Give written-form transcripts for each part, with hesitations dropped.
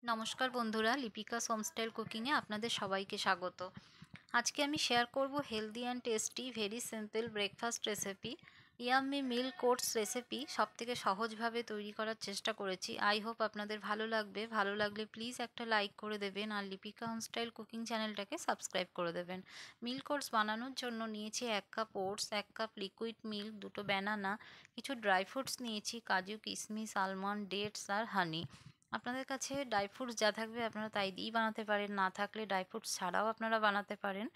নমস্কার বন্ধুরা, লিপিকাস হোমস্টাইল কুকিংয়ে আপনাদের সবাইকে স্বাগত। আজকে আমি শেয়ার করব healthy and tasty very simple breakfast recipe. Yummy milk oats recipe সবথেকে সহজভাবে তৈরি করার চেষ্টা করেছি। আই হোপ আপনাদের ভালো লাগবে। ভালো লাগলে প্লিজ একটা লাইক করে দেবেন আর লিপিকা হোমস্টাইল কুকিং চ্যানেলটাকে সাবস্ক্রাইব করে দেবেন। মিল্ক ওটস বানানোর জন্য নিয়েছি 1 cup oats, 1 cup liquid milk, 2টো ব্যানানা, কিছু ড্রাই ফ্রুটস নিয়েছি কাজু, কিশমিশ, আলমন্ড, ডেটস আর হানি। আপনাদের কাছে ড্রাই ফ্রুটস যা থাকবে আপনারা তাই দিয়েই বানাতে পারেন, না থাকলে ড্রাই ফ্রুটস ছাড়াও আপনারা বানাতে পারেন।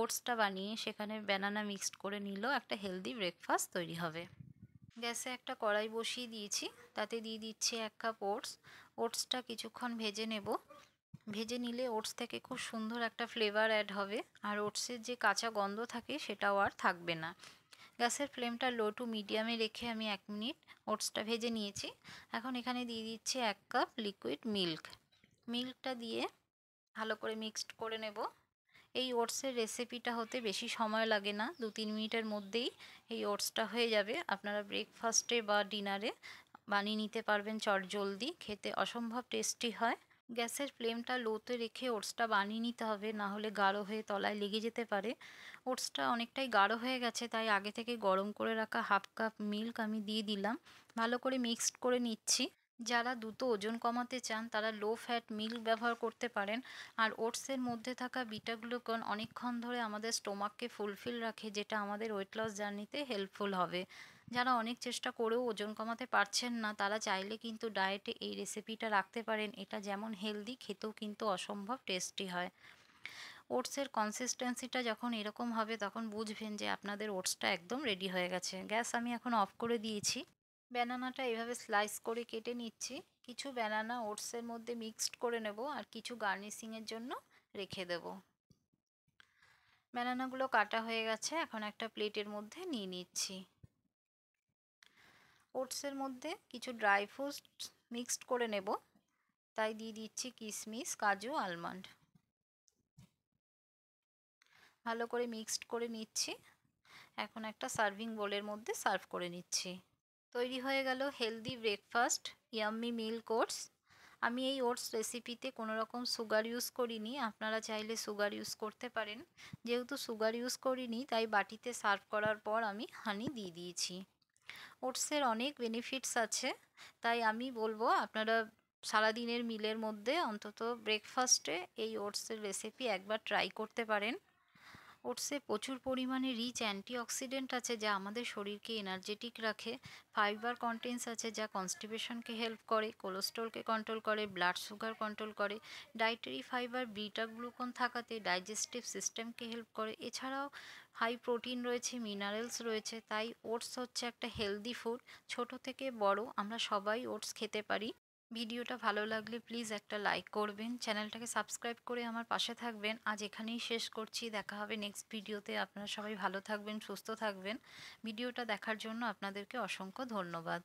ওটসটা বানিয়ে সেখানে ব্যানানা মিক্সড করে নিলেও একটা হেলদি ব্রেকফাস্ট তৈরি হবে। গ্যাসে একটা কড়াই বসিয়ে দিয়েছি, তাতে দিয়ে দিচ্ছি 1 কাপ ওটস। ওটসটা কিছুক্ষণ ভেজে নেব। ভেজে নিলে ওটস থেকে খুব সুন্দর একটা ফ্লেভার অ্যাড হবে, আর ওটসের যে কাঁচা গন্ধ থাকে সেটাও আর থাকবে না। গ্যাসের ফ্লেমটা লো টু মিডিয়ামে রেখে আমি 1 মিনিট ওটসটা ভেজে নিয়েছি। এখন এখানে দিয়ে দিচ্ছি 1 কাপ লিকুইড মিল্ক। মিল্কটা দিয়ে ভালো করে মিক্সড করে নেব। এই ওটসের রেসিপিটা হতে বেশি সময় লাগে না, 2-3 মিনিটের মধ্যেই এই ওটসটা হয়ে যাবে। আপনারা ব্রেকফাস্টে বা ডিনারে বানিয়ে নিতে পারবেন চটজলদি, খেতে অসম্ভব টেস্টি হয়। গ্যাসের ফ্লেমটা লোতে রেখে ওটসটা বানিয়ে নিতে হবে, না হলে গাঢ় হয়ে তলায় লেগে যেতে পারে। ওটসটা অনেকটাই গাঢ় হয়ে গেছে, তাই আগে থেকে গরম করে রাখা 1/2 কাপ মিল্ক আমি দিয়ে দিলাম। ভালো করে মিক্সড করে নিচ্ছি। যারা দ্রুত ওজন কমাতে চান তারা লো ফ্যাট মিল্ক ব্যবহার করতে পারেন। আর ওটসের মধ্যে থাকা বিটা গ্লুকন অনেকক্ষণ ধরে আমাদের স্টোমাককে ফুলফিল রাখে, যেটা আমাদের ওয়েট লস জার্নিতে হেল্পফুল হবে। যারা অনেক চেষ্টা করেও ওজন কমাতে পারছেন না তারা চাইলে কিন্তু ডায়েটে এই রেসিপিটা রাখতে পারেন। এটা যেমন হেলদি, খেতেও কিন্তু অসম্ভব টেস্টি হয়। ওটসের কনসিস্টেন্সিটা যখন এরকম হবে তখন বুঝবেন যে আপনাদের ওটসটা একদম রেডি হয়ে গেছে। গ্যাস আমি এখন অফ করে দিয়েছি। ব্যানানাটা এভাবে স্লাইস করে কেটে নিচ্ছি। কিছু ব্যানানা ওটসের মধ্যে মিক্সড করে নেব আর কিছু গার্নিশিংয়ের জন্য রেখে দেব। ব্যানানাগুলো কাটা হয়ে গেছে, এখন একটা প্লেটের মধ্যে নিয়ে নিচ্ছি। ওটসের মধ্যে কিছু ড্রাই ফ্রুটস মিক্সড করে নেব, তাই দিয়ে দিচ্ছি কিশমিশ, কাজু, আলমন্ড। ভালো করে মিক্সড করে নিচ্ছি। এখন একটা সার্ভিং বোলের মধ্যে সার্ভ করে নিচ্ছি। তৈরি হয়ে গেল healthy breakfast yummy milk oats. আমি এই ওটস রেসিপিতে কোনো রকম সুগার ইউজ করিনি, আপনারা চাইলে সুগার ইউজ করতে পারেন। যেহেতু সুগার ইউজ করিনি তাই বাটিতে সার্ভ করার পর আমি হানি দিয়ে দিয়েছি। ওটসের অনেক বেনিফিটস আছে, তাই আমি বলবো আপনারা সারাদিনের মিলের মধ্যে অন্তত ব্রেকফাস্টে এই ওটসের রেসিপি একবার ট্রাই করতে পারেন। ওটসে প্রচুর পরিমাণে রিচ অ্যান্টিঅক্সিডেন্ট আছে যা আমাদের শরীরকে এনার্জেটিক রাখে। ফাইবার কন্টেন্টস আছে যা কনস্টিপেশনকে হেল্প করে, কোলেস্ট্রলকে কন্ট্রোল করে, ব্লাড সুগার কন্ট্রোল করে। ডায়েটারি ফাইবার বিটা গ্লুকন থাকাতে ডাইজেস্টিভ সিস্টেমকে হেল্প করে। এছাড়াও হাই প্রোটিন রয়েছে, মিনারেলস রয়েছে, তাই ওটস হচ্ছে একটা হেলদি ফুড। ছোট থেকে বড় আমরা সবাই ওটস খেতে পারি। ভিডিওটা ভালো লাগলে প্লিজ একটা লাইক করবেন, চ্যানেলটাকে সাবস্ক্রাইব করে আমার পাশে থাকবেন। আজ এখানেই শেষ করছি, দেখা হবে নেক্সট ভিডিওতে। আপনারা সবাই ভালো থাকবেন, সুস্থ থাকবেন। ভিডিওটা দেখার জন্য আপনাদেরকে অসংখ্য ধন্যবাদ।